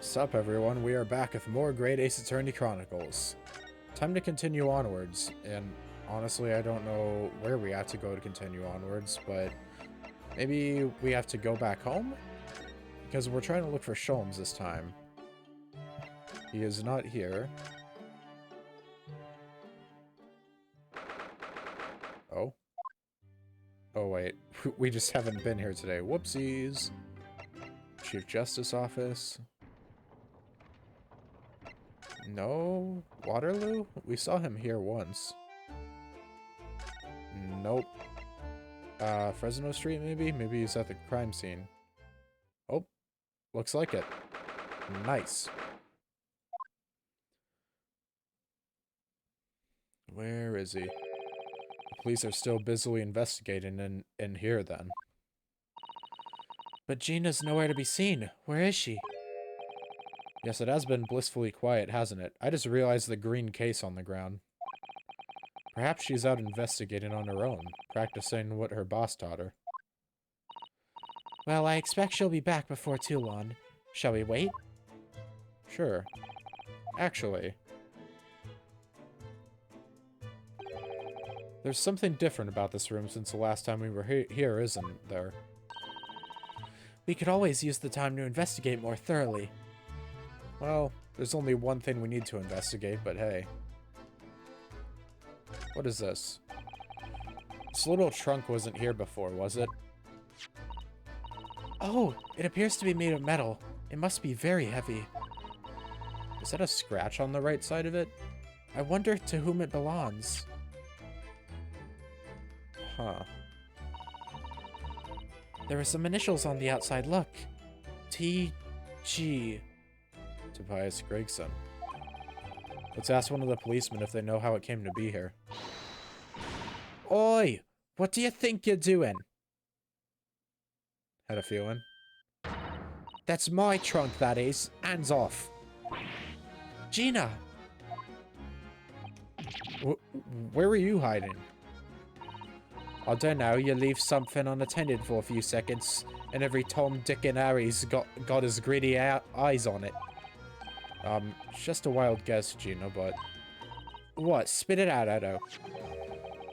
Sup everyone, we are back with more Great Ace Attorney Chronicles. Time to continue onwards, and honestly I don't know where we have to go to continue onwards, but maybe we have to go back home? Because we're trying to look for Sholmes this time. He is not here. Oh? Oh wait, we just haven't been here today. Whoopsies! Chief Justice Office. No? Waterloo? We saw him here once. Nope. Fresno Street maybe? Maybe he's at the crime scene. Oh, looks like it. Nice. Where is he? The police are still busily investigating in here then. But Gina's nowhere to be seen. Where is she? Yes, it has been blissfully quiet, hasn't it? I just realized the green case on the ground. Perhaps she's out investigating on her own, practicing what her boss taught her. Well, I expect she'll be back before too long. Shall we wait? Sure. Actually, there's something different about this room since the last time we were here, isn't there? We could always use the time to investigate more thoroughly. Well, there's only one thing we need to investigate, but hey. What is this? This little trunk wasn't here before, was it? Oh, it appears to be made of metal. It must be very heavy. Is that a scratch on the right side of it? I wonder to whom it belongs. Huh. There are some initials on the outside, look. T.G. Tobias Gregson. Let's ask one of the policemen if they know how it came to be here. Oi! What do you think you're doing? Had a feeling. That's my trunk, that is. Hands off. Gina! Where were you hiding? I don't know, you leave something unattended for a few seconds, and every Tom, Dick, and Harry's got his greedy eyes on it. It's just a wild guess, Gina, but... What? Spit it out, Edo.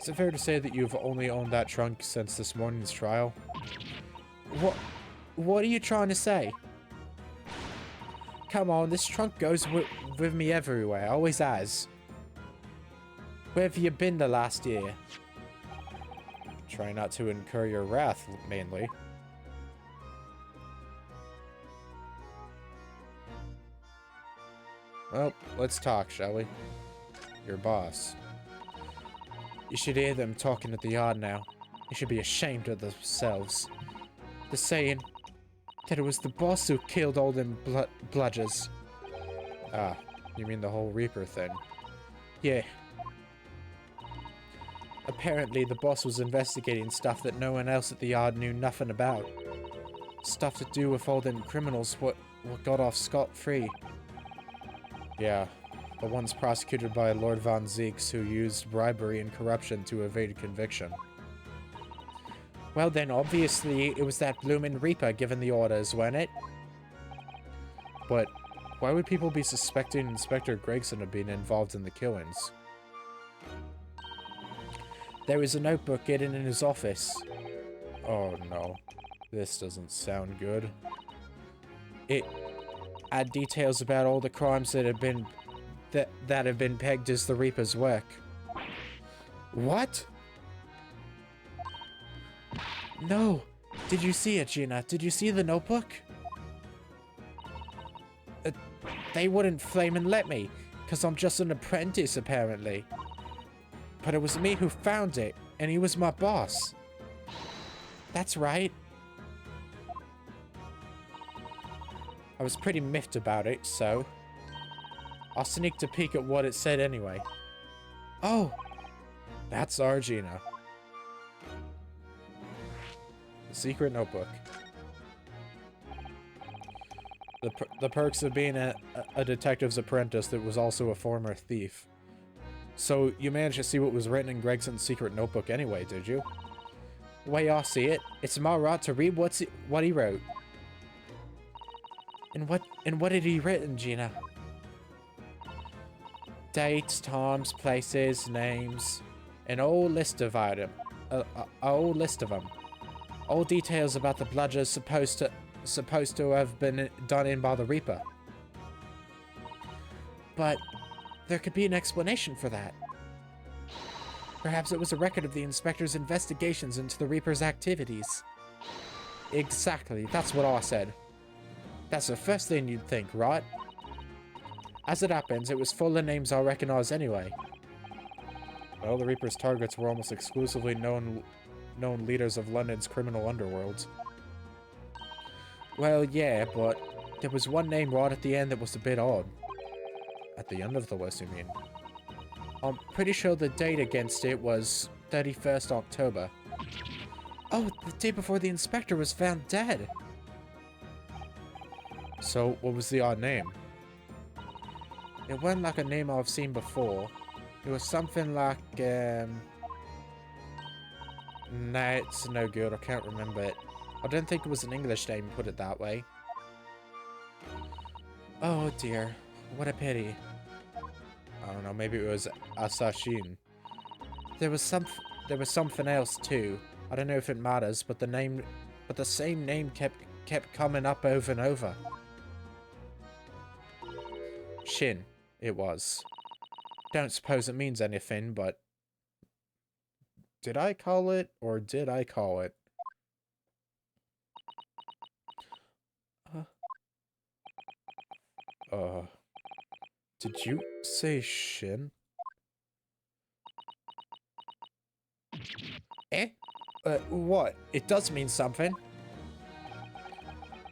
Is it fair to say that you've only owned that trunk since this morning's trial? What are you trying to say? Come on, this trunk goes with me everywhere, always has. Where have you been the last year? Try not to incur your wrath, mainly. Well, let's talk, shall we? Your boss. You should hear them talking at the yard now. They should be ashamed of themselves. They're saying that it was the boss who killed all them bludgers. Ah, you mean the whole Reaper thing? Yeah. Apparently, the boss was investigating stuff that no one else at the yard knew nothing about. Stuff to do with all them criminals what got off scot-free. Yeah, the ones prosecuted by Lord Von Zeeks who used bribery and corruption to evade conviction. Well then, obviously, it was that bloomin' Reaper giving the orders, wasn't it? But why would people be suspecting Inspector Gregson of being involved in the killings? There was a notebook hidden in his office. Oh no, this doesn't sound good. It had details about all the crimes that have been pegged as the Reaper's work. What? No. Did you see it, Gina? Did you see the notebook? They wouldn't flamin' let me, because I'm just an apprentice, apparently. But it was me who found it, and he was my boss. That's right. I was pretty miffed about it, so... I sneaked a peek at what it said anyway. Oh! That's our Gina. The secret notebook. The perks of being a detective's apprentice that was also a former thief. So, you managed to see what was written in Gregson's secret notebook anyway, did you? The way I see it, it's my right to read what he wrote. And And what had he written, Gina? Dates, times, places, names, an whole list of items. A whole list of them. All details about the bludgers supposed to have been done in by the Reaper. But there could be an explanation for that. Perhaps it was a record of the inspector's investigations into the Reaper's activities. Exactly, that's what I said. That's the first thing you'd think, right? As it happens, it was full of names I recognize anyway. Well, the Reaper's targets were almost exclusively known leaders of London's criminal underworld. Well, yeah, but there was one name right at the end that was a bit odd. At the end of the list, you mean? I'm pretty sure the date against it was 31st October. Oh, the day before the inspector was found dead. So, what was the odd name? It wasn't like a name I've seen before. It was something like, nah, it's no good. I can't remember it. I don't think it was an English name, put it that way. Oh dear. What a pity. I don't know, maybe it was Asashin. There was something else too. I don't know if it matters, but the same name kept coming up over and over. Shin, it was. Don't suppose it means anything, but did I call it, or did I call it? Did you say Shin? Eh? What? It does mean something.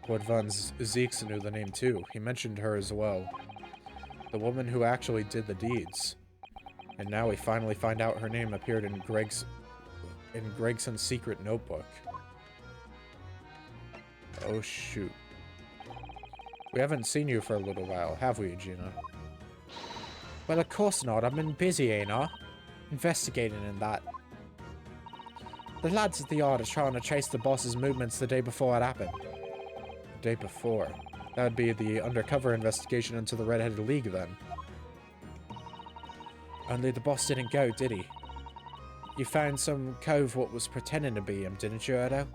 Lord Van Zeeks knew the name too. He mentioned her as well. The woman who actually did the deeds. And now we finally find out her name appeared in Gregson's secret notebook. Oh shoot. We haven't seen you for a little while, have we, Gina? Well, of course not. I've been busy, ain't I? Investigating in that. The lads at the yard are trying to trace the boss's movements the day before it happened. The day before? That would be the undercover investigation into the Red-Headed League, then. Only the boss didn't go, did he? You found some cove what was pretending to be him, didn't you, Edo?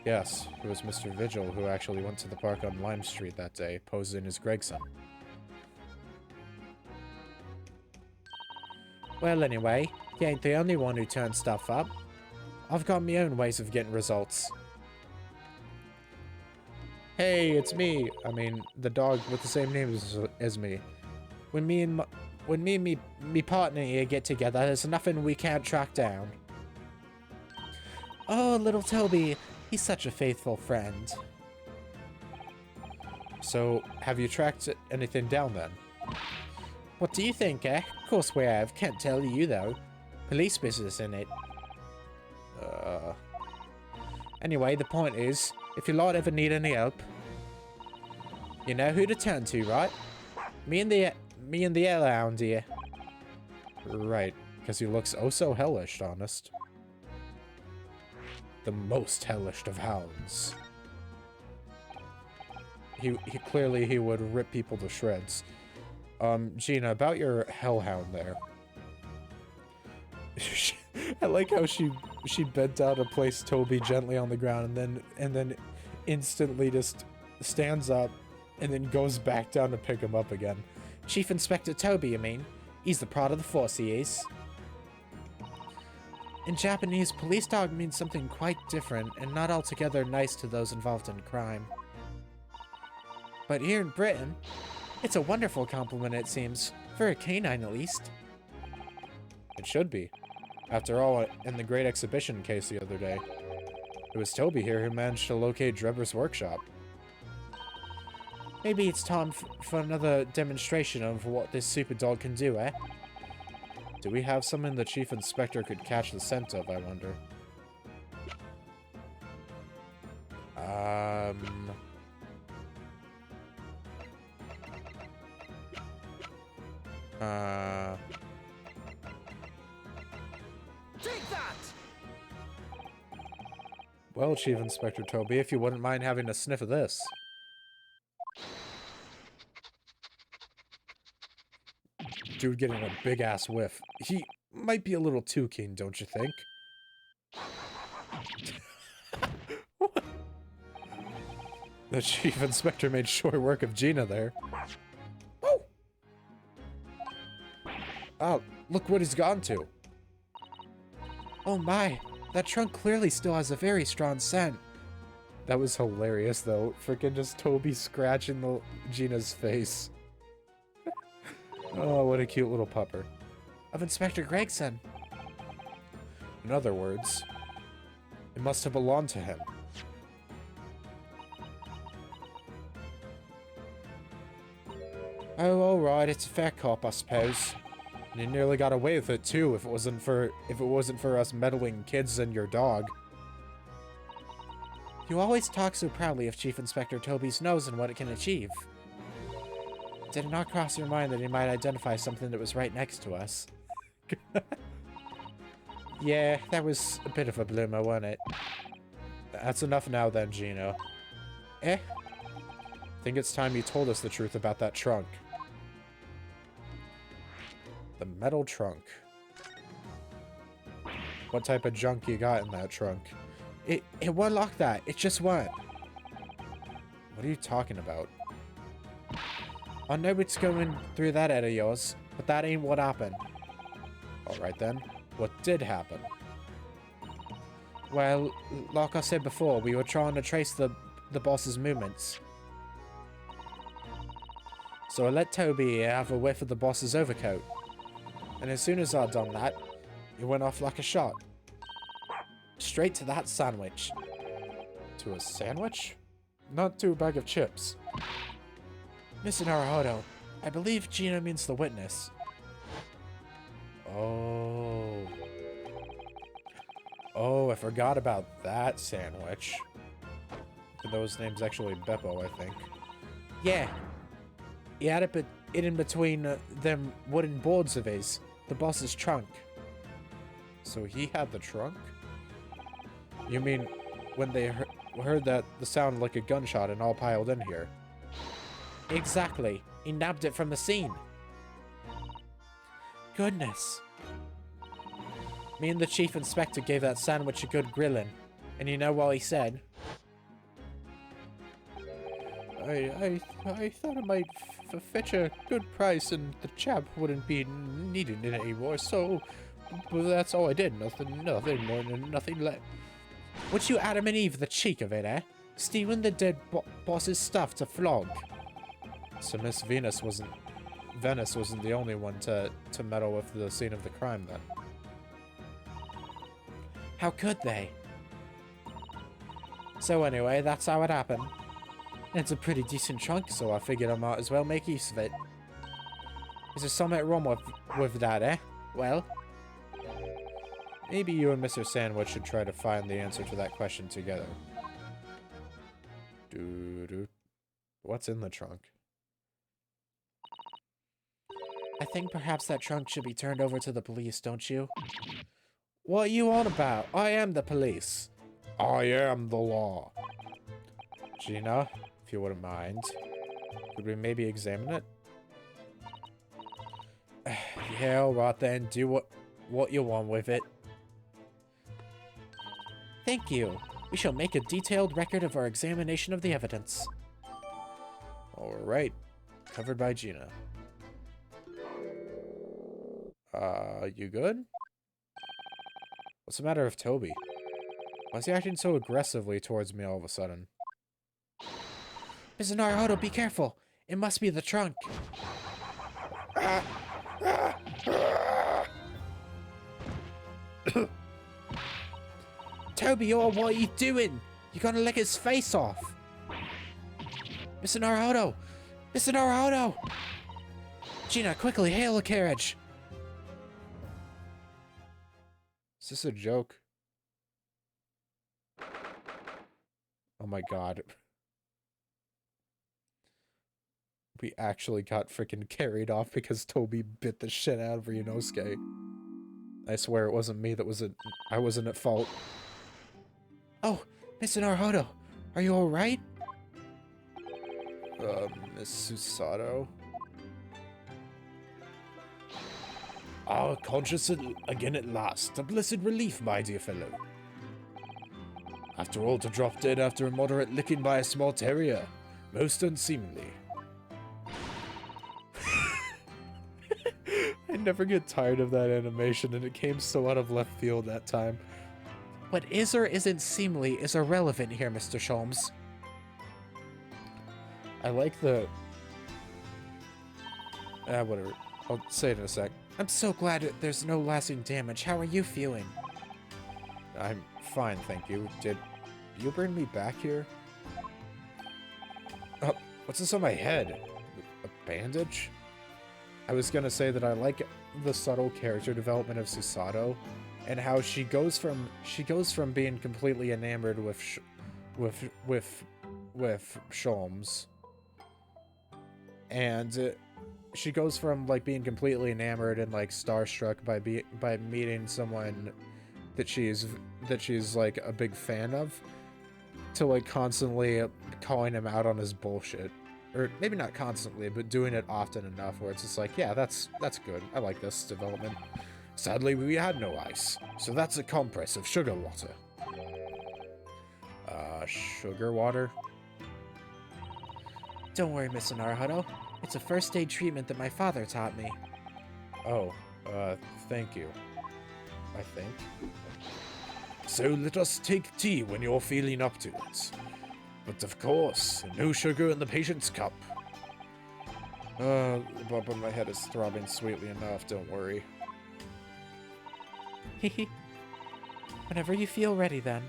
Yes, it was Mr. Vigil who actually went to the park on Lime Street that day, posing as Gregson. Well, anyway, you ain't the only one who turned stuff up. I've got my own ways of getting results. Hey, it's me. I mean, the dog with the same name as me. When me and me partner here get together, there's nothing we can't track down. Oh, little Toby. He's such a faithful friend. So, have you tracked anything down then? What do you think, eh? Of course we have. Can't tell you, though. Police business, in it. Anyway, the point is, if your lot ever need any help, you know who to turn to, right? Me and the hellhound here. Right, because he looks oh so hellish, honest. The most hellish of hounds. He clearly would rip people to shreds. Gina, about your hellhound there. I like how she bent down to place Toby gently on the ground and then instantly just stands up and then goes back down to pick him up again. Chief Inspector Toby, you mean? He's the pride of the force, he is. In Japanese, police dog means something quite different and not altogether nice to those involved in crime. But here in Britain, it's a wonderful compliment, it seems. For a canine, at least. It should be. After all, in the Great Exhibition case the other day, it was Toby here who managed to locate Drebber's workshop. Maybe it's time for another demonstration of what this super dog can do, eh? Do we have something the Chief Inspector could catch the scent of, I wonder? Take that! Well, Chief Inspector Toby, if you wouldn't mind having a sniff of this. Dude getting a big-ass whiff. He might be a little too keen, don't you think? The Chief Inspector made short work of Gina there. Oh! Oh, look what he's gone to. Oh my, that trunk clearly still has a very strong scent. That was hilarious, though. Freaking just Toby scratching Gina's face. Oh, what a cute little pupper. Of Inspector Gregson. In other words, it must have belonged to him. Oh, alright, it's a fair cop, I suppose. And you nearly got away with it too if it wasn't for us meddling kids and your dog. You always talk so proudly of Chief Inspector Toby's nose and what it can achieve. Did it not cross your mind that he might identify something that was right next to us? Yeah, that was a bit of a bloomer, wasn't it? That's enough now then, Gino. I think it's time you told us the truth about that trunk. The metal trunk. What type of junk you got in that trunk? It won't lock that. It just won't. What are you talking about? I know it's going through that head of yours, but that ain't what happened. Alright then. What did happen? Well, like I said before, we were trying to trace the boss's movements. So I let Toby have a whiff of the boss's overcoat. And as soon as I'd done that, it went off like a shot. Straight to that sandwich. To a sandwich? Not to a bag of chips. Mr. Naruhodo, I believe Gina means the witness. Oh. Oh, I forgot about that sandwich. Even though his name's actually Beppo, I think. Yeah. He had it in between them wooden boards of his. The boss's trunk. So he had the trunk? You mean when they heard that the sound like a gunshot and all piled in here? Exactly. He nabbed it from the scene. Goodness. Me and the Chief Inspector gave that sandwich a good grilling. And you know what he said? I thought I might fetch a good price and the chap wouldn't be needing it anymore, so well, that's all I did. Nothing more than nothing less. Would you Adam and Eve the cheek of it, eh? Stealing the dead boss's stuff to flog. So Miss Venice wasn't the only one to meddle with the scene of the crime then. How could they? So anyway, that's how it happened. It's a pretty decent trunk, so I figured I might as well make use of it. Is there something wrong with that, eh? Well, maybe you and Mr. Sandwich should try to find the answer to that question together. What's in the trunk? I think perhaps that trunk should be turned over to the police, don't you? What are you on about? I am the police. I am the law. Gina, if you wouldn't mind, could we maybe examine it? Yeah, alright then. Do what you want with it. Thank you. We shall make a detailed record of our examination of the evidence. Alright. Covered by Gina. You good? What's the matter with Toby? Why is he acting so aggressively towards me all of a sudden? Mr. Naruhodo, be careful! It must be the trunk. Toby, what are you doing? You're gonna lick his face off! Mr. Naruhodo! Mr. Naruhodo! Gina, quickly, hail a carriage! Is this a joke? Oh my god. We actually got freaking carried off because Toby bit the shit out of Ryunosuke. I swear it wasn't me that I wasn't at fault. Oh, Mr. Naruhodo, are you alright? Miss Susato? Conscious again at last. A blessed relief, my dear fellow. After all, to drop dead after a moderate licking by a small terrier. Most unseemly. I never get tired of that animation, and it came so out of left field that time. What is or isn't seemly is irrelevant here, Mr. Sholmes. I like the... whatever. I'll say it in a sec. I'm so glad there's no lasting damage. How are you feeling? I'm fine, thank you. Did you bring me back here? What's this on my head? A bandage? I was gonna say that I like the subtle character development of Susato, and how she goes from being completely enamored with Sholmes, and she goes from like being completely enamored and like starstruck by meeting someone that she's like a big fan of, to like constantly calling him out on his bullshit. Or maybe not constantly, but doing it often enough where it's just like, yeah, that's good. I like this development. Sadly, we had no ice, so that's a compress of sugar water. Sugar water? Don't worry, Mr. Naruhodo. It's a first aid treatment that my father taught me. Oh, thank you. I think. So let us take tea when you're feeling up to it. But of course, no sugar in the patient's cup. The bump on my head is throbbing sweetly enough, don't worry. Hehe. Whenever you feel ready, then.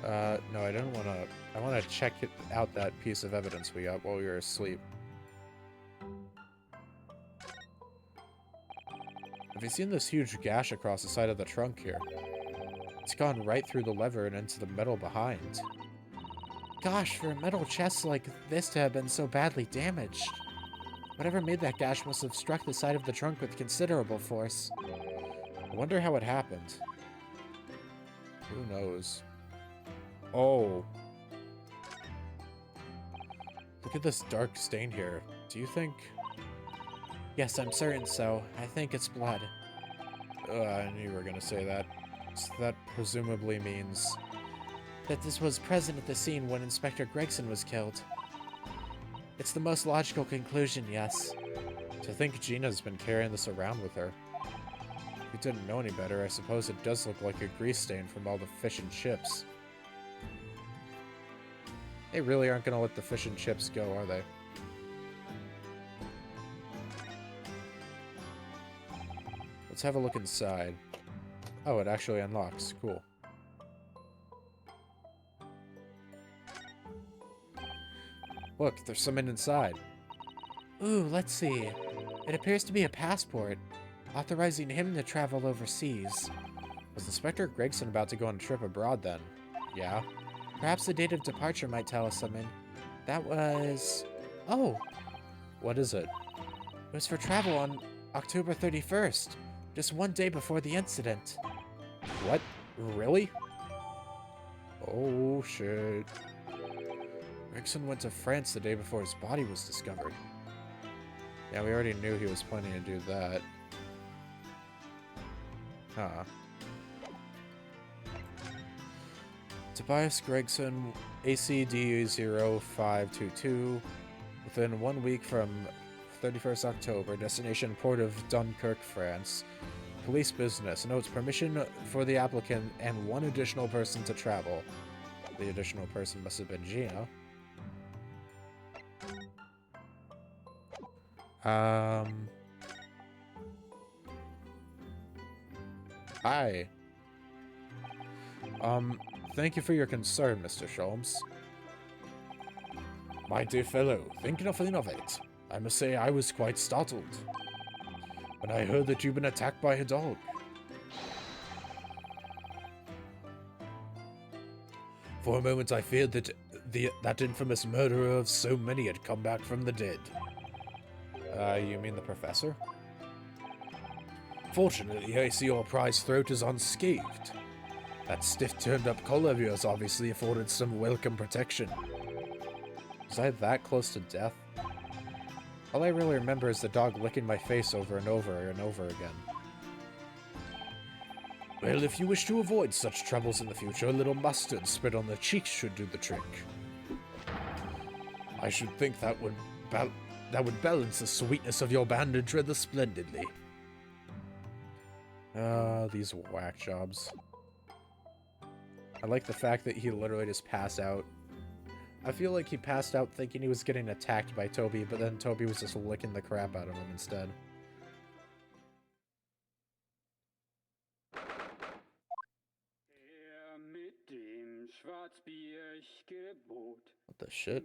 No, I don't wanna... I wanna check out that piece of evidence we got while we were asleep. Have you seen this huge gash across the side of the trunk here? It's gone right through the lever and into the metal behind. Gosh, for a metal chest like this to have been so badly damaged. Whatever made that gash must have struck the side of the trunk with considerable force. I wonder how it happened. Who knows? Oh. Look at this dark stain here. Do you think... Yes, I'm certain so. I think it's blood. I knew you were gonna say that. So that presumably means... that this was present at the scene when Inspector Gregson was killed. It's the most logical conclusion, yes. To think Gina's been carrying this around with her. If you didn't know any better, I suppose it does look like a grease stain from all the fish and chips. They really aren't gonna let the fish and chips go, are they? Let's have a look inside. Oh, it actually unlocks. Cool. Look, there's someone inside. Ooh, let's see. It appears to be a passport, authorizing him to travel overseas. Was Inspector Gregson about to go on a trip abroad then? Yeah. Perhaps the date of departure might tell us something. That was... Oh! What is it? It was for travel on October 31st, just one day before the incident. What? Really? Oh, shit. Gregson went to France the day before his body was discovered. Yeah, we already knew he was planning to do that. Huh. Tobias Gregson, ACD0522, within 1 week from 31st October, destination Port of Dunkirk, France. Police business. Notes permission for the applicant and one additional person to travel. The additional person must have been Gina. Hi. Thank you for your concern, Mr. Sholmes. My dear fellow, think nothing of it. I must say I was quite startled when I heard that you've been attacked by a dog. For a moment I feared that that infamous murderer of so many had come back from the dead. You mean the professor? Fortunately, I see your prize throat is unscathed. That stiff turned-up collar of yours obviously afforded some welcome protection. Was I that close to death? All I really remember is the dog licking my face over and over and over again. Well, if you wish to avoid such troubles in the future, a little mustard spread on the cheeks should do the trick. I should think that would balance the sweetness of your bandage rather splendidly. These whack jobs. I like the fact that he literally just passed out. I feel like he passed out thinking he was getting attacked by Toby, but then Toby was just licking the crap out of him instead. What the shit?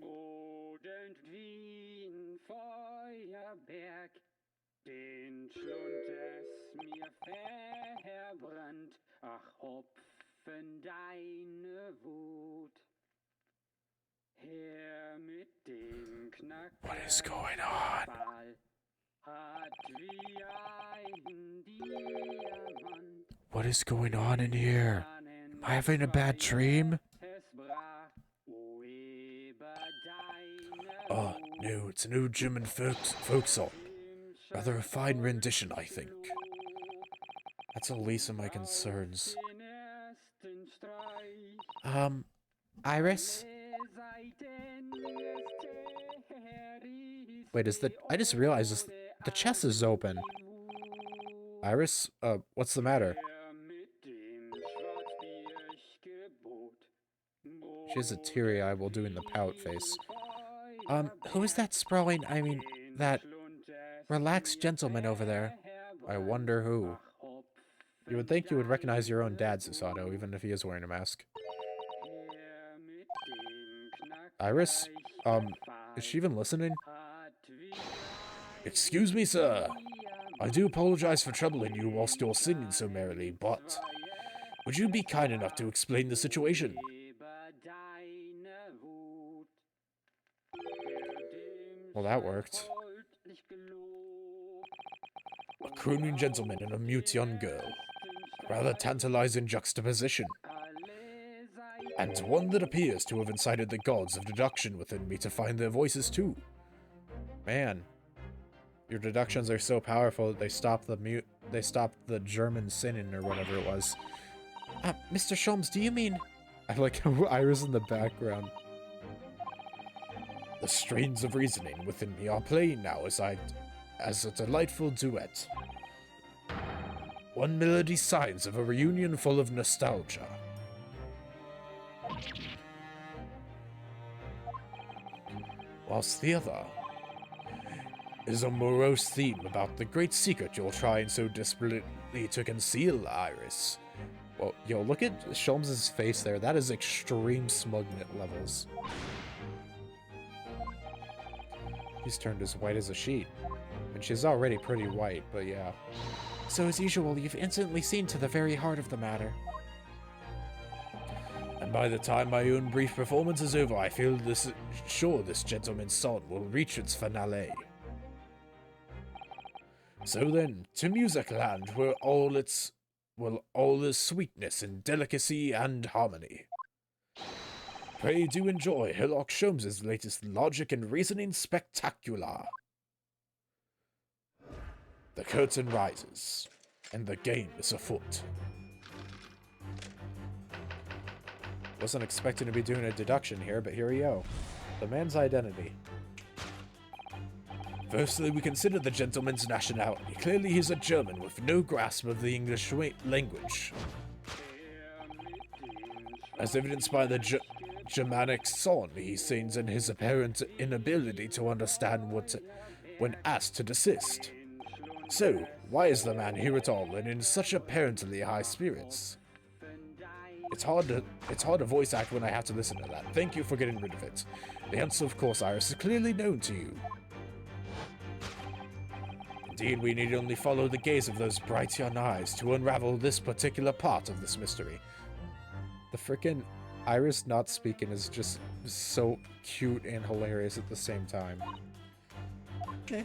Den Schlund es mir verbrannt, ach Hopfen deine Wut. Her mit dem Knack. What is going on? Hat wie ein Diamant. What is going on in here? Am I having a bad dream? Oh, no, it's a new German folk song. Rather a fine rendition, I think. That's the least of my concerns. Iris? Wait, I just realized the chest is open. Iris? What's the matter? She has a teary eye while doing the pout face. Who is that sprawling, that relaxed gentleman over there? I wonder who. You would think you would recognize your own dad, Susato, even if he is wearing a mask. Iris? Is she even listening? Excuse me, sir. I do apologize for troubling you whilst you're singing so merrily, but would you be kind enough to explain the situation? Well, that worked. A crooning gentleman and a mute young girl. Rather tantalizing juxtaposition. And one that appears to have incited the gods of deduction within me to find their voices too. Man, your deductions are so powerful that they stopped the German sinning or whatever it was. Mr. Sholmes, do you mean? I like how Iris in the background. The strains of reasoning within me are playing now as a delightful duet. One melody signs of a reunion full of nostalgia. Whilst the other is a morose theme about the great secret you're trying so desperately to conceal, Iris. Well, yo, look at Sholmes' face there. That is extreme smugness levels. He's turned as white as a sheet. And she's already pretty white, but yeah. So as usual, you've instantly seen to the very heart of the matter. And by the time my own brief performance is over, I feel sure this gentleman's song will reach its finale. So then, to Music Land, where all is sweetness and delicacy and harmony. Pray do enjoy Hillock Sholmes' latest logic and reasoning spectacular. The curtain rises, and the game is afoot. Wasn't expecting to be doing a deduction here, but here we go. The man's identity. Firstly, we consider the gentleman's nationality. Clearly he's a German with no grasp of the English language. As evidenced by the Germanic song he sings and his apparent inability to understand when asked to desist. So, why is the man here at all and in such apparently high spirits? It's hard to voice act when I have to listen to that. Thank you for getting rid of it. The answer, of course, Iris, is clearly known to you. Indeed, we need only follow the gaze of those bright young eyes to unravel this particular part of this mystery. The frickin' Iris not speaking is just so cute and hilarious at the same time. Okay.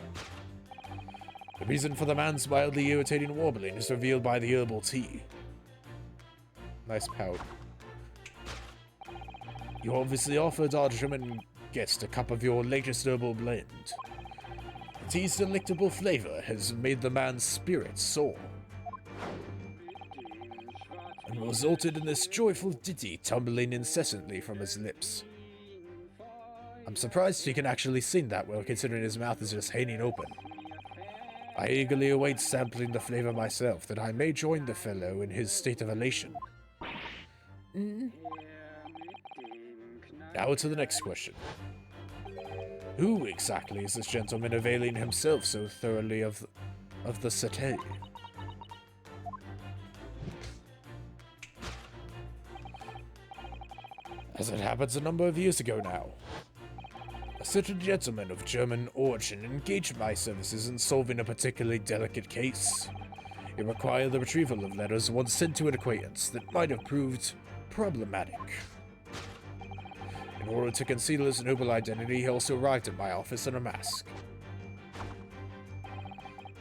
The reason for the man's mildly irritating warbling is revealed by the herbal tea. Nice pout. You obviously offered our German guest a cup of your latest herbal blend. The tea's delectable flavor has made the man's spirits soar, and resulted in this joyful ditty tumbling incessantly from his lips. I'm surprised he can actually sing that well, considering his mouth is just hanging open. I eagerly await sampling the flavor myself, that I may join the fellow in his state of elation. Now to the next question. Who exactly is this gentleman availing himself so thoroughly of the satay? As it happens a number of years ago now, a certain gentleman of German origin engaged my services in solving a particularly delicate case. It required the retrieval of letters once sent to an acquaintance that might have proved problematic. In order to conceal his noble identity, he also arrived at my office in a mask.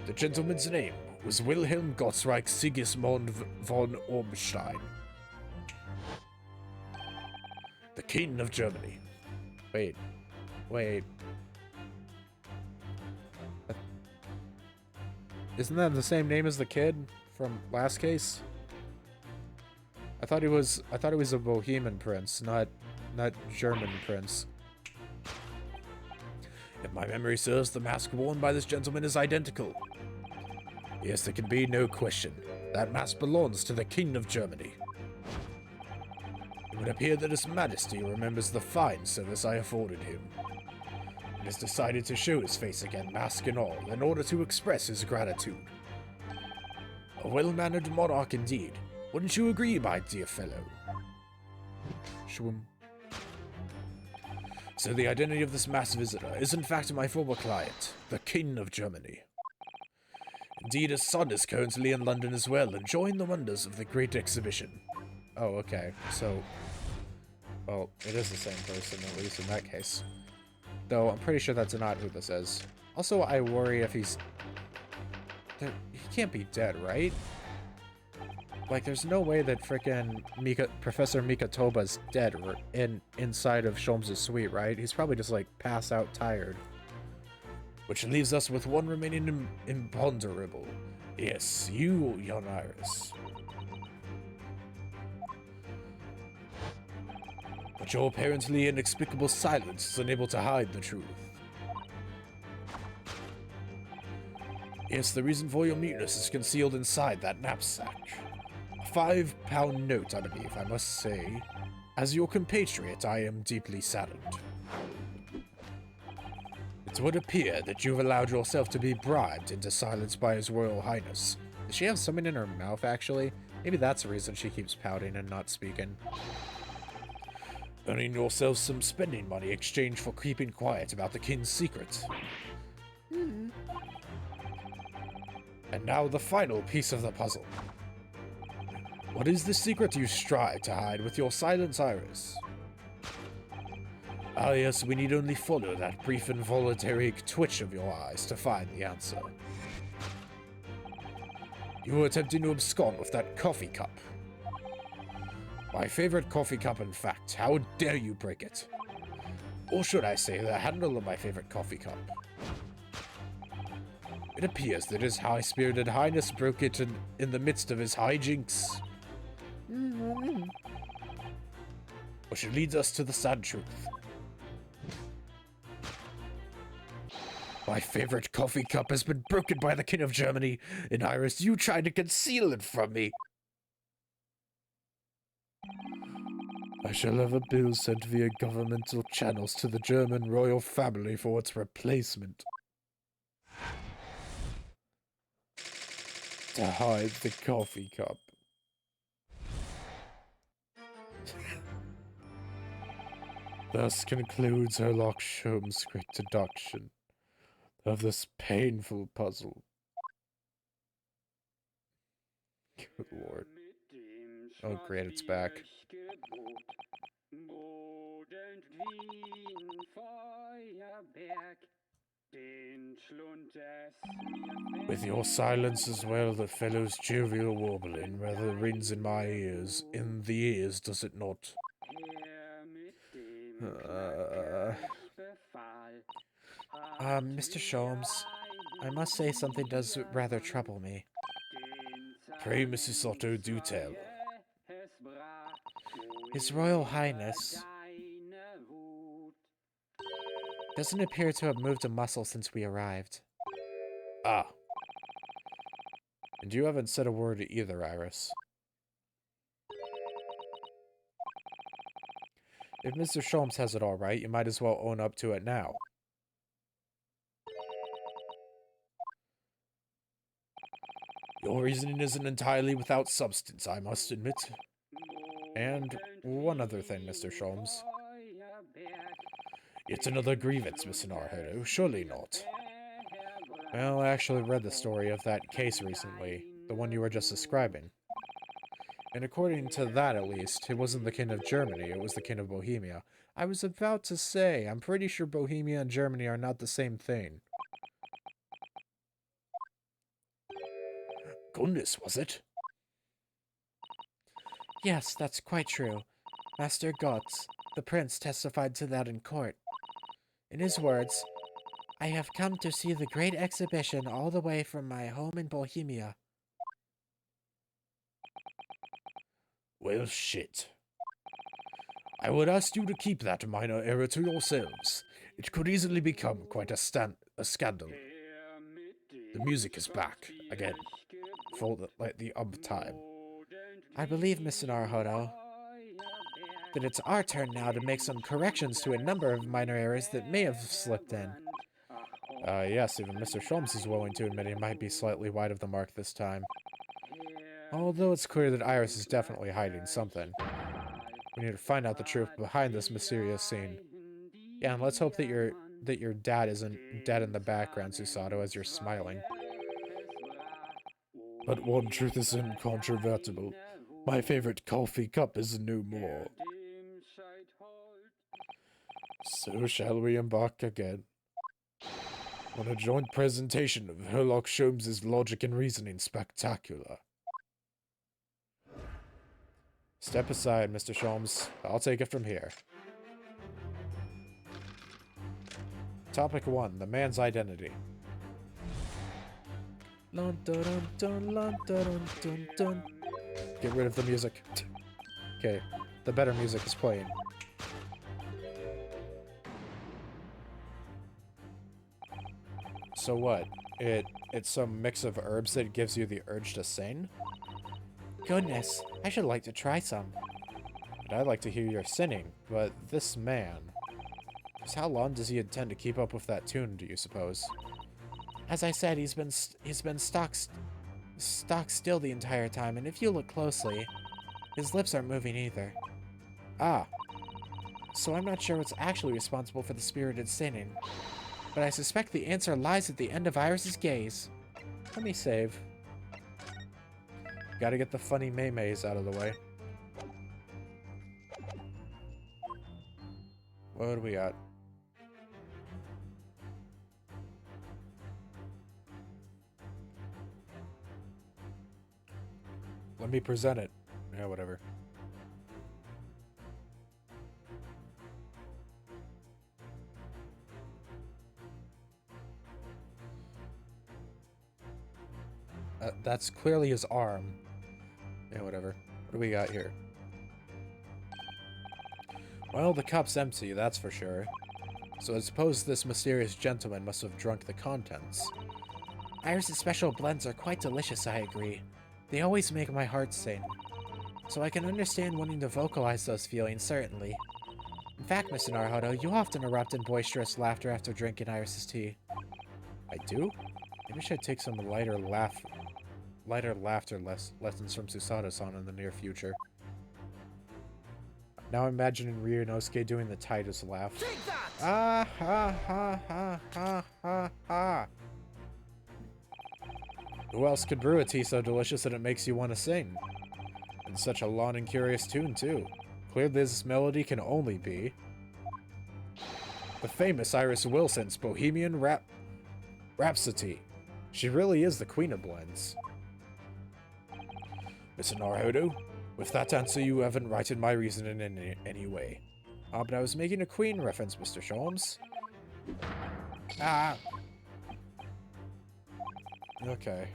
The gentleman's name was Wilhelm Gottsreich Sigismund von Ormstein, the King of Germany. Wait. Isn't that the same name as the kid from last case? I thought he was a Bohemian prince, not German prince. If my memory serves, the mask worn by this gentleman is identical. Yes, there can be no question. That mask belongs to the King of Germany. It would appear that His Majesty remembers the fine service I afforded him, and has decided to show his face again, mask and all, in order to express his gratitude. A well-mannered monarch indeed. Wouldn't you agree, my dear fellow? Shwum. So the identity of this masked visitor is in fact my former client, the King of Germany. Indeed, his son is currently in London as well, enjoying the wonders of the Great Exhibition. Oh, okay. So, well, it is the same person, at least in that case. Though, I'm pretty sure that's not who this is. Also, I worry if he's... He can't be dead, right? Like, there's no way that frickin' Professor Mikatoba's dead or inside of Sholmes' suite, right? He's probably just, like, passed out tired. Which leaves us with one remaining imponderable. Yes, you, young Iris. But your apparently inexplicable silence is unable to hide the truth. Yes, the reason for your muteness is concealed inside that knapsack. A £5 note, I believe, I must say. As your compatriot, I am deeply saddened. It would appear that you've allowed yourself to be bribed into silence by His Royal Highness. Does she have something in her mouth, actually? Maybe that's the reason she keeps pouting and not speaking. Earning yourself some spending money in exchange for keeping quiet about the king's secret. And now the final piece of the puzzle. What is the secret you strive to hide with your silence, Iris? Ah yes, we need only follow that brief involuntary twitch of your eyes to find the answer. You were attempting to abscond with that coffee cup. My favorite coffee cup, in fact. How dare you break it? Or should I say, the handle of my favorite coffee cup. It appears that His High-Spirited Highness broke it in the midst of his hijinks. Which leads us to the sad truth. My favorite coffee cup has been broken by the King of Germany, and Iris, you tried to conceal it from me. I shall have a bill sent via governmental channels to the German royal family for its replacement. To hide the coffee cup. Thus concludes Herlock Sholmes' great deduction of this painful puzzle. Good lord. Oh great, it's back. den Schlund es mir With your silence as well, the fellow's jovial warbling rather rings in my ears. In the ears, does it not? her mit dem Knacker ich befahl. Mr. Sholmes, I must say something does rather trouble me. Pray, Mrs. Otto, do tell. His Royal Highness doesn't appear to have moved a muscle since we arrived. Ah. And you haven't said a word either, Iris. If Mr. Sholmes has it all right, you might as well own up to it now. Your reasoning isn't entirely without substance, I must admit. And one other thing, Mr. Sholmes. It's another grievance, Miss Narhodo. Surely not. Well, I actually read the story of that case recently, the one you were just describing. And according to that, at least, it wasn't the king of Germany, it was the king of Bohemia. I was about to say, I'm pretty sure Bohemia and Germany are not the same thing. Goodness, was it? Yes, that's quite true. Master Gotz, the prince, testified to that in court. In his words, I have come to see the great exhibition all the way from my home in Bohemia. Well, shit. I would ask you to keep that minor error to yourselves. It could easily become quite a scandal. The music is back, again, for the time. I believe, Mr. Naruhodo, that it's our turn now to make some corrections to a number of minor errors that may have slipped in. Yes, even Mr. Sholmes is willing to admit he might be slightly wide of the mark this time. Although it's clear that Iris is definitely hiding something. We need to find out the truth behind this mysterious scene. Yeah, and let's hope that your dad isn't dead in the background, Susato, as you're smiling. But one truth is incontrovertible. My favorite coffee cup is no more. So shall we embark again on a joint presentation of Herlock Sholmes' logic and reasoning spectacular. Step aside, Mr. Sholmes. I'll take it from here. Topic 1. The man's identity. Get rid of the music. Okay, the better music is playing. So what? It's some mix of herbs that gives you the urge to sing? Goodness, I should like to try some. And I'd like to hear your singing, but this man... Just how long does he intend to keep up with that tune, do you suppose? As I said, he's been stock still the entire time, and if you look closely, his lips aren't moving either. Ah. So I'm not sure what's actually responsible for the spirited singing, but I suspect the answer lies at the end of Iris's gaze. Let me save. Gotta get the funny Maymays out of the way. What do we got? Let me present it. Yeah, whatever. That's clearly his arm. Yeah, whatever. What do we got here? Well, the cup's empty, that's for sure. So I suppose this mysterious gentleman must have drunk the contents. Iris' special blends are quite delicious, I agree. They always make my heart sing. So I can understand wanting to vocalize those feelings, certainly. In fact, Mr. Naruhodo, you often erupt in boisterous laughter after drinking Iris' tea. I do? Maybe I should take some lighter laughter lessons from Susato-san in the near future. Now imagining Ryunosuke doing the Titus laugh. Ah ha ha ha ha ha ha. Who else could brew a tea so delicious that it makes you want to sing? And such a long and curious tune, too. Clearly this melody can only be the famous Iris Wilson's Bohemian Rhapsody. She really is the queen of blends. Mr. Naruhodo, with that answer you haven't righted my reasoning in any way. But I was making a queen reference, Mr. Sholmes. Ah! Okay.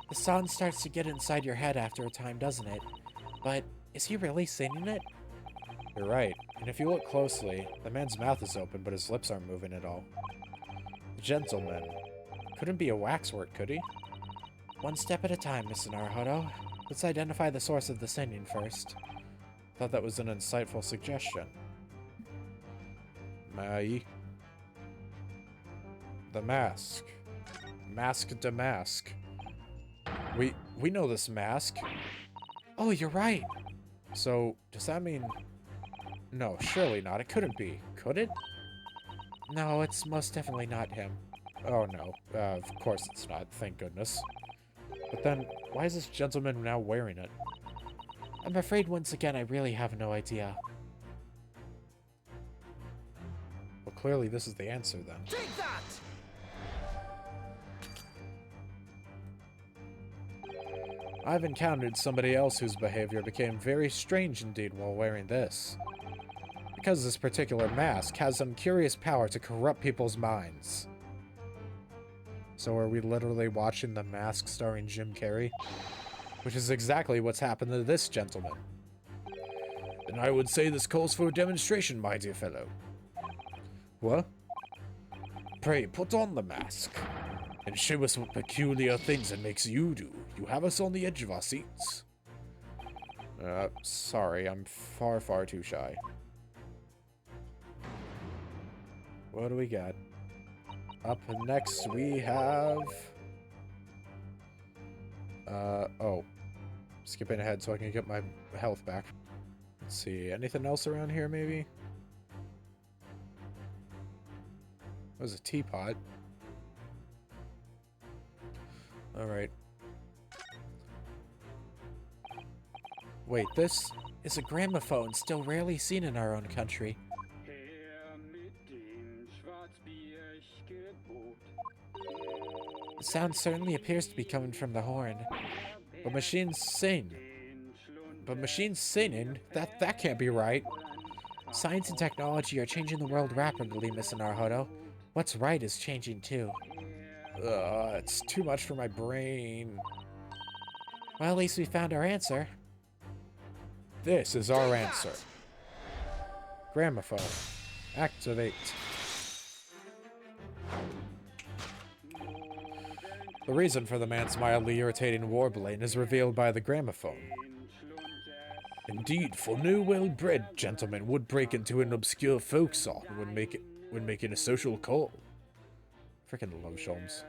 The song starts to get inside your head after a time, doesn't it? But is he really singing it? You're right, and if you look closely, the man's mouth is open, but his lips aren't moving at all. The gentleman. Couldn't be a waxwork, could he? One step at a time, Mr. Naruhodo. Let's identify the source of the singing first. Thought that was an insightful suggestion. Mai. The mask. Mask de mask. We know this mask. Oh, you're right. So, does that mean... No, surely not. It couldn't be. Could it? No, it's most definitely not him. Oh, no. Of course it's not. Thank goodness. But then, why is this gentleman now wearing it? I'm afraid once again I really have no idea. Well, clearly this is the answer then. Take that! I've encountered somebody else whose behavior became very strange indeed while wearing this. Because this particular mask has some curious power to corrupt people's minds. So are we literally watching The Mask starring Jim Carrey? Which is exactly what's happened to this gentleman. Then I would say this calls for a demonstration, my dear fellow. What? Pray, put on the mask. And show us what peculiar things it makes you do. You have us on the edge of our seats. Sorry, I'm far, far too shy. What do we got? Up next we have... oh. Skipping ahead so I can get my health back. Let's see, anything else around here maybe? There's a teapot. Alright. Wait, this is a gramophone still rarely seen in our own country. The sound certainly appears to be coming from the horn. But machines sing. But machines singing? That can't be right. Science and technology are changing the world rapidly, Mr. Naruhodo. What's right is changing too. It's too much for my brain. Well, at least we found our answer. This is our answer. Gramophone. Activate. The reason for the man's mildly irritating warbling is revealed by the gramophone. Indeed, for no well-bred gentleman would break into an obscure folk song when making a social call. Frickin' love Sholmes.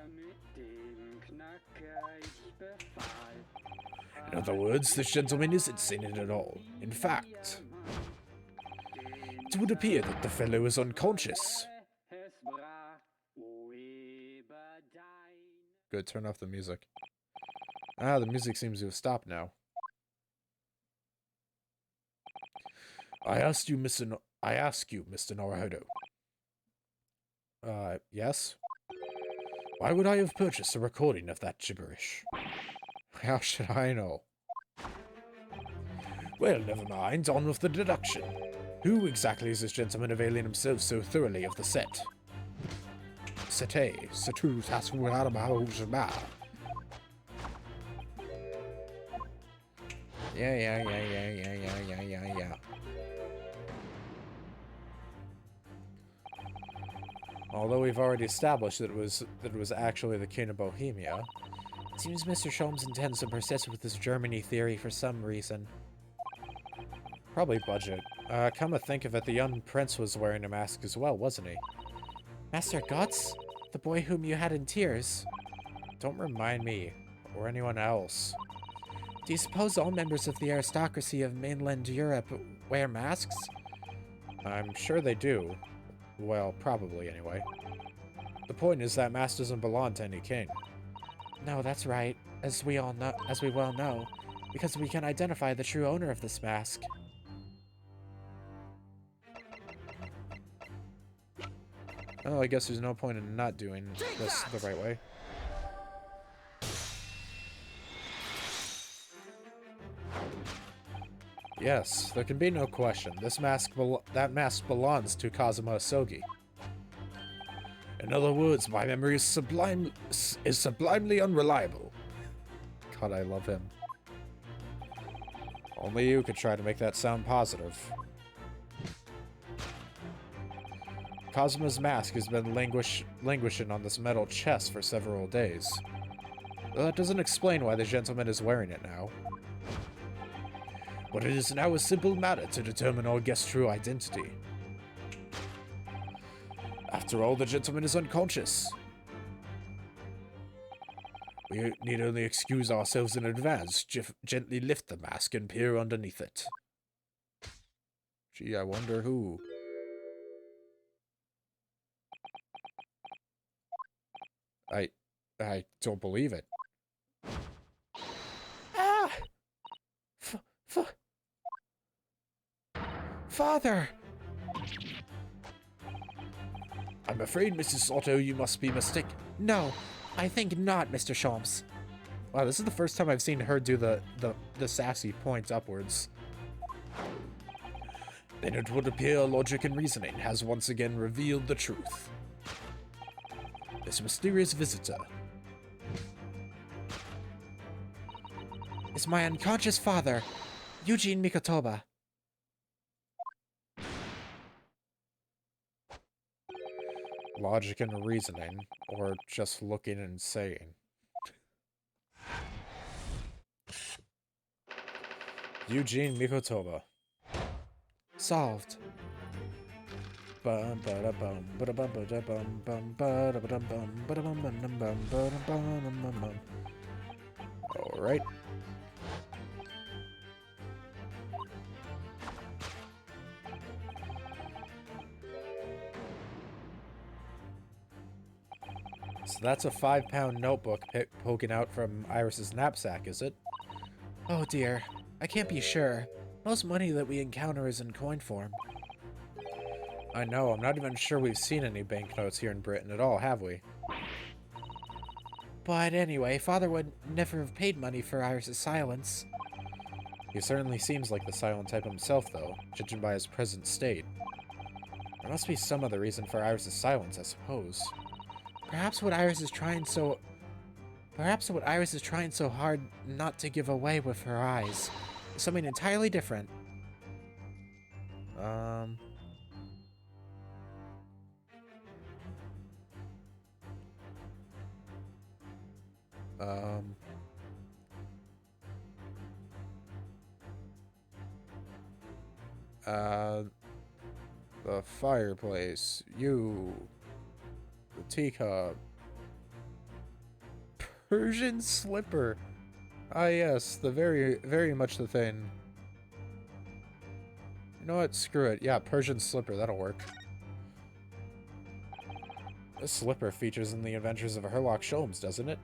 In other words, this gentleman isn't singing at all. In fact, it would appear that the fellow is unconscious. Good, turn off the music. Ah, the music seems to have stopped now. I ask you, Mr. Naruhodo. Yes? Why would I have purchased a recording of that gibberish? How should I know? Well, never mind, on with the deduction. Who exactly is this gentleman availing himself so thoroughly of the set? Sete, Setu, Yeah. Although we've already established that it was actually the King of Bohemia, it seems Mr. Sholmes intends to persist with this Germany theory for some reason. Probably budget. Come to think of it, the young prince was wearing a mask as well, wasn't he? Master Guts? The boy whom you had in tears? Don't remind me, or anyone else. Do you suppose all members of the aristocracy of mainland Europe wear masks? I'm sure they do. Well, probably anyway. The point is that mask doesn't belong to any king. No, that's right. As we well know, because we can identify the true owner of this mask. Oh, I guess there's no point in not doing this the right way. Yes, there can be no question. That mask belongs to Kazuma Asogi. In other words, my memory is sublimely unreliable. God, I love him. Only you could try to make that sound positive. Kazuma's mask has been languishing on this metal chest for several days. That doesn't explain why the gentleman is wearing it now. But it is now a simple matter to determine our guest's true identity. After all, the gentleman is unconscious. We need only excuse ourselves in advance, gently lift the mask and peer underneath it. Gee, I wonder who. I don't believe it. Ah! Father! I'm afraid, Mrs. Sato, you must be mistaken. No, I think not, Mr. Sholmes. Wow, this is the first time I've seen her do the sassy point upwards. Then it would appear logic and reasoning has once again revealed the truth. This mysterious visitor is my unconscious father, Eugene Mikotoba. Logic and reasoning, or just looking and saying. Eugene Mikotoba. Solved. Alright. So that's a 5-pound notebook poking out from Iris's knapsack, is it? Oh dear. I can't be sure. Most money that we encounter is in coin form. I know, I'm not even sure we've seen any banknotes here in Britain at all, have we? But anyway, Father would never have paid money for Iris's silence. He certainly seems like the silent type himself, though, judging by his present state. There must be some other reason for Iris's silence, I suppose. Perhaps what Iris is trying so hard not to give away with her eyes is something entirely different. The fireplace, you, the teacup, Persian slipper. Ah yes, the very much the thing. You know what, screw it. Yeah, Persian slipper, that'll work. This slipper features in the Adventures of Herlock Sholmes, doesn't it?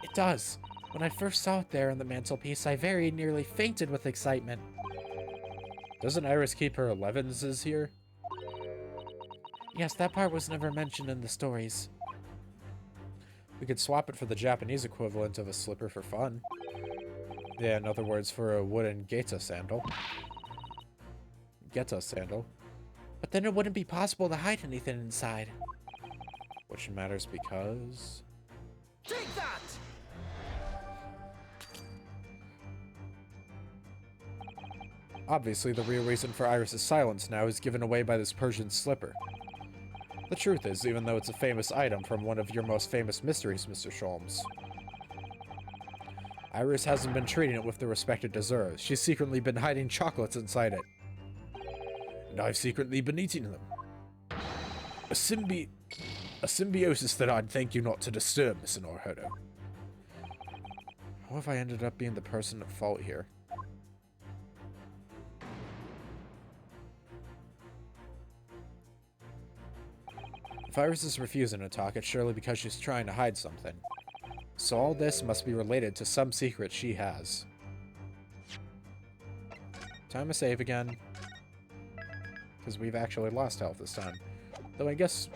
It does. When I first saw it there on the mantelpiece, I very nearly fainted with excitement. Doesn't Iris keep her 11s here? Yes, that part was never mentioned in the stories. We could swap it for the Japanese equivalent of a slipper for fun. Yeah, in other words, for a wooden Geta sandal. Geta sandal. But then it wouldn't be possible to hide anything inside. Which matters because... Take that! Obviously, the real reason for Iris's silence now is given away by this Persian slipper. The truth is, even though it's a famous item from one of your most famous mysteries, Mr. Sholmes, Iris hasn't been treating it with the respect it deserves. She's secretly been hiding chocolates inside it. And I've secretly been eating them. A symbiosis that I'd thank you not to disturb, Mr. Naruhodo. How have I ended up being the person at fault here? If Iris is refusing to talk, it's surely because she's trying to hide something. So all this must be related to some secret she has. Time to save again. Because we've actually lost health this time. Though I guess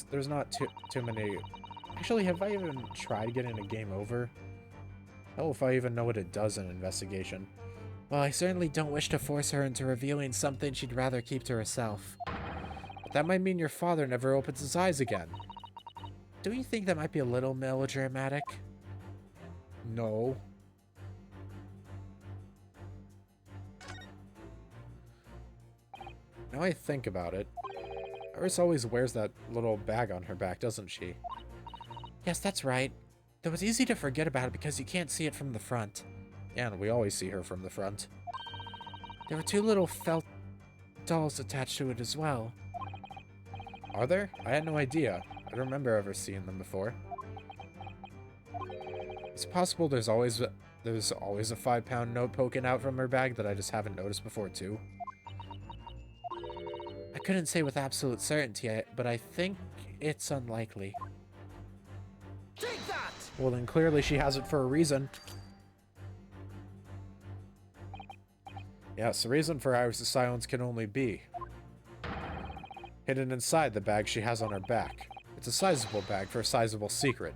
there's not too many... Actually, have I even tried getting a game over? Hell if I even know what it does in investigation. Well, I certainly don't wish to force her into revealing something she'd rather keep to herself. But that might mean your father never opens his eyes again. Don't you think that might be a little melodramatic? No. Now I think about it, Iris always wears that little bag on her back, doesn't she? Yes, that's right. Though it's easy to forget about it because you can't see it from the front. Yeah, and we always see her from the front. There were 2 little felt dolls attached to it as well. Are there? I had no idea. I don't remember ever seeing them before. It's possible there's always a 5-pound note poking out from her bag that I just haven't noticed before too. I couldn't say with absolute certainty, but I think it's unlikely. Take that! Well, then clearly she has it for a reason. Yes, the reason for Iris' silence can only be hidden inside the bag she has on her back. It's a sizable bag for a sizable secret.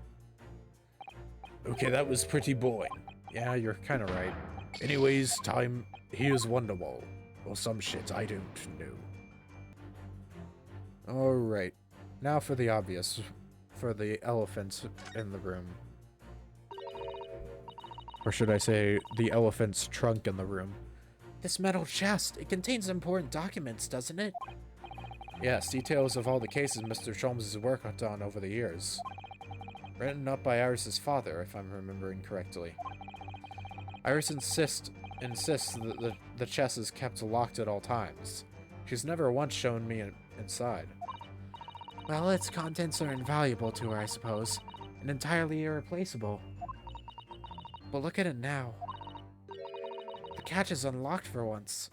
Okay, that was pretty boring. Yeah, you're kind of right. Anyways, time. Here's Wonderwall. Or some shit I don't know. Alright. Now for the obvious. For the elephant in the room. Or should I say, the elephant's trunk in the room. This metal chest, it contains important documents, doesn't it? Yes, details of all the cases Mr. Sholmes has worked on over the years. Written up by Iris' father, if I'm remembering correctly. Iris insists that the chest is kept locked at all times. She's never once shown me inside. Well, its contents are invaluable to her, I suppose, and entirely irreplaceable. But look at it now. The catch is unlocked for once.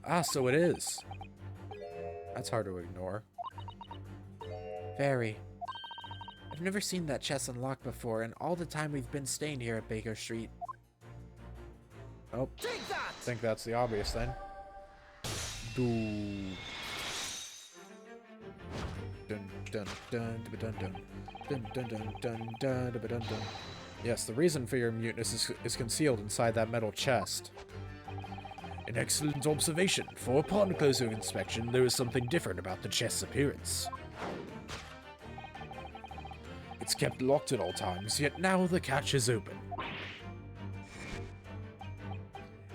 Ah, so it is. That's hard to ignore. Very. I've never seen that chest unlocked before, and all the time we've been staying here at Baker Street. Oh, Take that! I think that's the obvious then. Dun dun dun dun dun dun dun dun dun dun dun dun. Yes, the reason for your muteness is concealed inside that metal chest. An excellent observation, for upon closer inspection, there is something different about the chest's appearance. It's kept locked at all times, yet now the catch is open.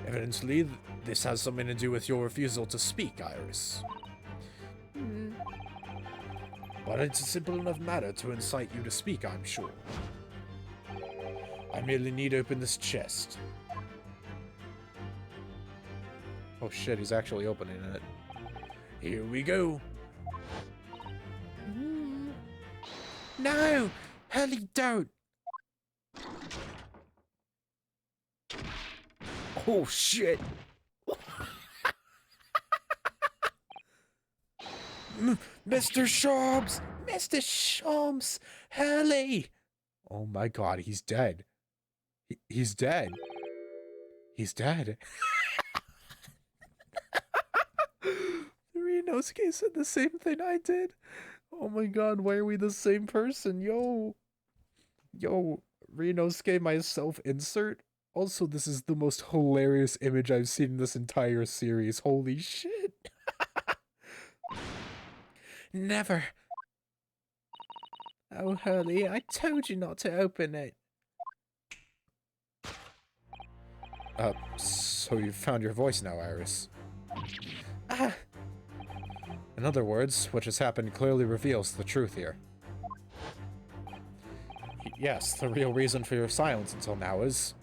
Evidently, this has something to do with your refusal to speak, Iris. But it's a simple enough matter to incite you to speak, I'm sure. I merely need to open this chest. Oh shit, he's actually opening it. Here we go. No! Hurley, don't! Oh shit! Mr. Sholmes! Mr. Sholmes! Hurley! Oh my god, he's dead. He's dead. He's dead. Rinosuke said the same thing I did. Oh my god, why are we the same person? Yo. Yo, Rinosuke, myself, insert. Also, this is the most hilarious image I've seen in this entire series. Holy shit. Never. Oh, Hurley, I told you not to open it. So you found your voice now, Iris. Ah. In other words, what has happened clearly reveals the truth here. Yes, the real reason for your silence until now is...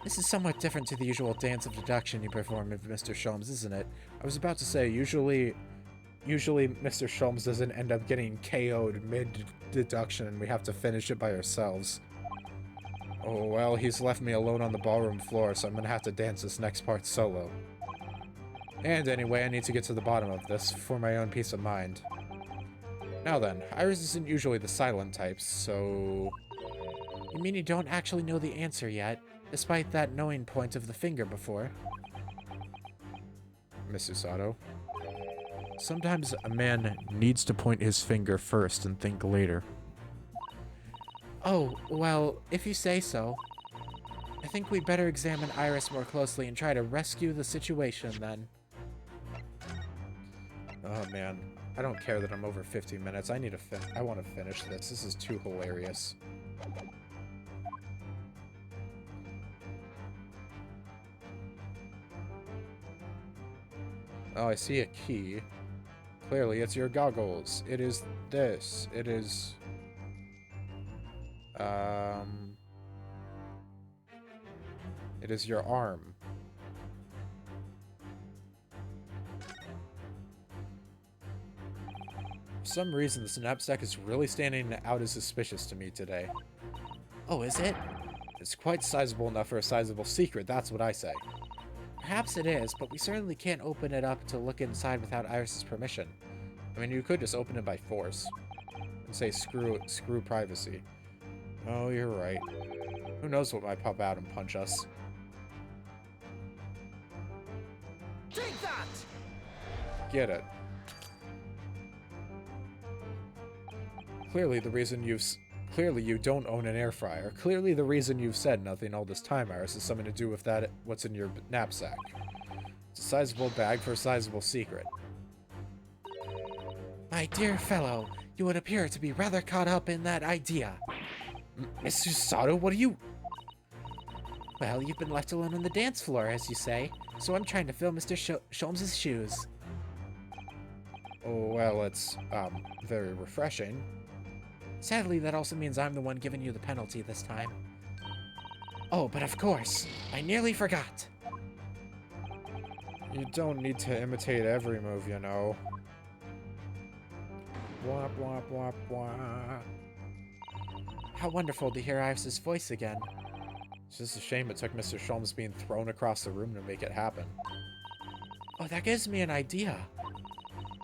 This is somewhat different to the usual dance of deduction you perform with Mr. Sholmes, isn't it? I was about to say, usually Mr. Sholmes doesn't end up getting KO'd mid-deduction and we have to finish it by ourselves. Oh well, he's left me alone on the ballroom floor, so I'm gonna have to dance this next part solo. And anyway, I need to get to the bottom of this for my own peace of mind. Now then, Iris isn't usually the silent type, so... You mean you don't actually know the answer yet, despite that knowing point of the finger before? Miss Usato. Sometimes a man needs to point his finger first and think later. Oh, well, if you say so. I think we'd better examine Iris more closely and try to rescue the situation then. Oh man, I don't care that I'm over 50 minutes. I want to finish this. This is too hilarious. Oh, I see a key. Clearly, it's your goggles. It is this. It is... It is your arm. For some reason, this knapsack is really standing out as suspicious to me today. Oh, is it? It's quite sizable enough for a sizable secret, that's what I say. Perhaps it is, but we certainly can't open it up to look inside without Iris's permission. I mean, you could just open it by force and say screw privacy. Oh, you're right. Who knows what might pop out and punch us? Take that! Get it. Clearly you don't own an air fryer. Clearly the reason you've said nothing all this time, Iris, is something to do with that what's in your knapsack. It's a sizable bag for a sizable secret. My dear fellow, you would appear to be rather caught up in that idea. Mr. Sato, what are you... Well, you've been left alone on the dance floor, as you say, so I'm trying to fill Mr. Sholmes' shoes. Oh, well, it's, very refreshing. Sadly, that also means I'm the one giving you the penalty this time. Oh, but of course, I nearly forgot. You don't need to imitate every move, you know. Wah, wah, wah, wah. How wonderful to hear Iris's voice again. It's just a shame it took Mr. Sholmes being thrown across the room to make it happen. Oh, that gives me an idea.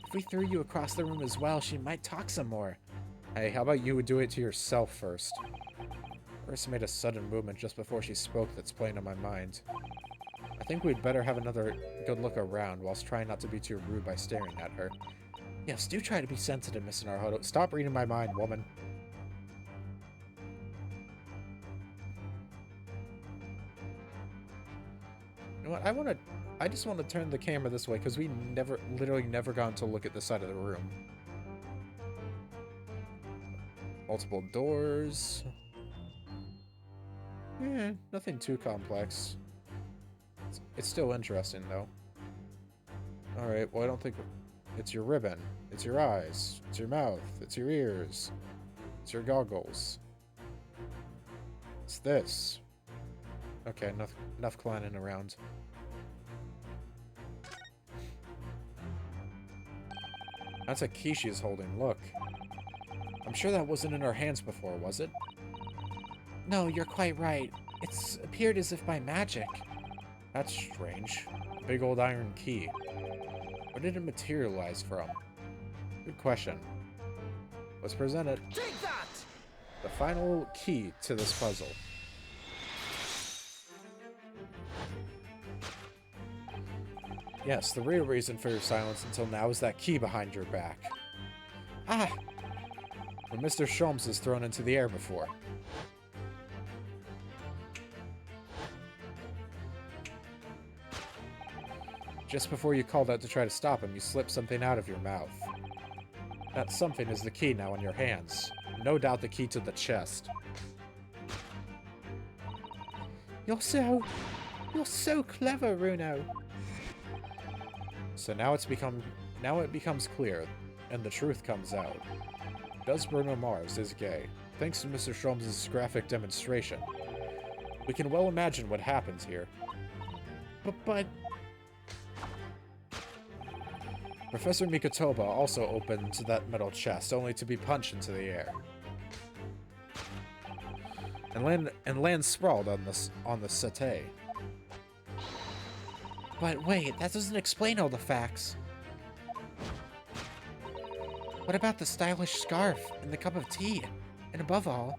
If we threw you across the room as well, she might talk some more. Hey, how about you would do it to yourself first? Iris made a sudden movement just before she spoke that's playing on my mind. I think we'd better have another good look around whilst trying not to be too rude by staring at her. Yes, do try to be sensitive, Mr. Naruhodo. Stop reading my mind, woman. You know what? I just want to turn the camera this way because we literally never got to look at this side of the room. Multiple doors. Nothing too complex. It's still interesting, though. Alright, well, I don't think... It's your ribbon. It's your eyes. It's your mouth. It's your ears. It's your goggles. It's this. Okay, enough clowning around. That's a key she's holding, look. I'm sure that wasn't in her hands before, was it? No, you're quite right. It's appeared as if by magic. That's strange. A big old iron key. Where did it materialize from? Good question. Let's present it. Take that! The final key to this puzzle. Yes, the real reason for your silence until now is that key behind your back. Ah! When Mr. Sholmes is thrown into the air before. Just before you called out to try to stop him, you slipped something out of your mouth. That something is the key now in your hands. No doubt the key to the chest. You're so clever, Runo. So now it becomes clear, and the truth comes out. Does Bruno Mars is gay, thanks to Mr. Sholmes' graphic demonstration. We can well imagine what happens here. But... Professor Mikotoba also opened that metal chest, only to be punched into the air. And land sprawled on the settee. But wait, that doesn't explain all the facts. What about the stylish scarf and the cup of tea? And above all,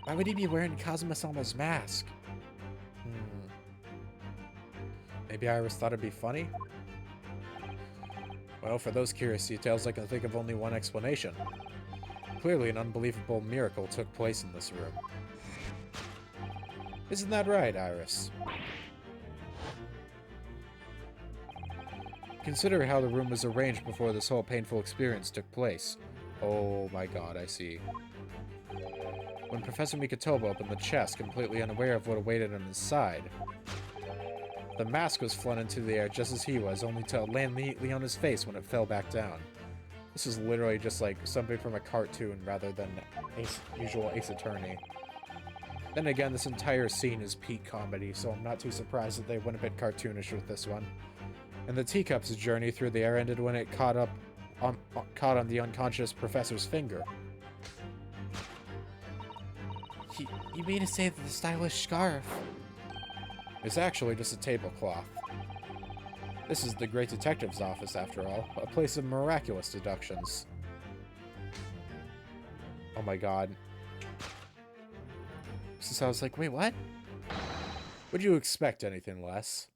why would he be wearing Kazuma-sama's mask? Maybe Iris thought it'd be funny? Well, for those curious details, I can think of only one explanation. Clearly, an unbelievable miracle took place in this room. Isn't that right, Iris? Consider how the room was arranged before this whole painful experience took place. Oh my god, I see. When Professor Mikotoba opened the chest, completely unaware of what awaited him inside, the mask was flung into the air just as he was, only to land neatly on his face when it fell back down. This is literally just like something from a cartoon rather than usual Ace Attorney. Then again, this entire scene is peak comedy, so I'm not too surprised that they went a bit cartoonish with this one. And the teacup's journey through the air ended when it caught on the unconscious professor's finger. You mean to say that the stylish scarf is actually just a tablecloth? This is the Great Detective's office, after all, a place of miraculous deductions. Oh my god. So I was like, wait, what? Would you expect anything less?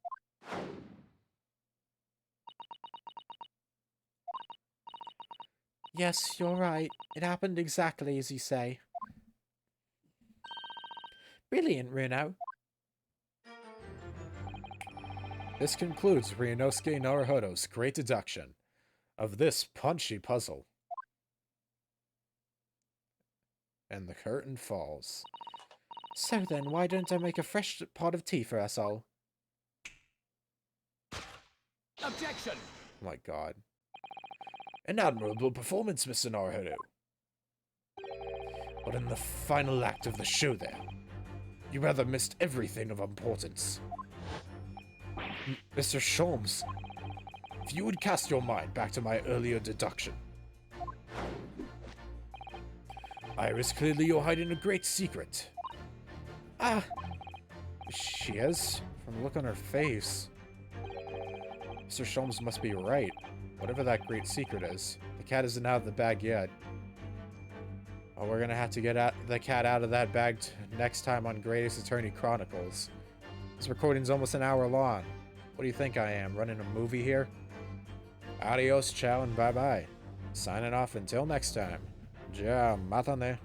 Yes, you're right. It happened exactly as you say. Brilliant, Runo. This concludes Ryunosuke Naruhodo's great deduction of this punchy puzzle. And the curtain falls. So then, why don't I make a fresh pot of tea for us all? Objection! Oh my god. An admirable performance, Mr. Naruhodo. But in the final act of the show there, you rather missed everything of importance. Mr. Sholmes, if you would cast your mind back to my earlier deduction. Iris, clearly you're hiding a great secret. Ah! She is? From the look on her face. Mr. Sholmes must be right. Whatever that great secret is, the cat isn't out of the bag yet. Oh, we're gonna have to get the cat out of that bag next time on Great Ace Attorney Chronicles. This recording's almost an hour long. What do you think I am, running a movie here? Adios, ciao, and bye-bye. Signing off until next time. Ja, matane.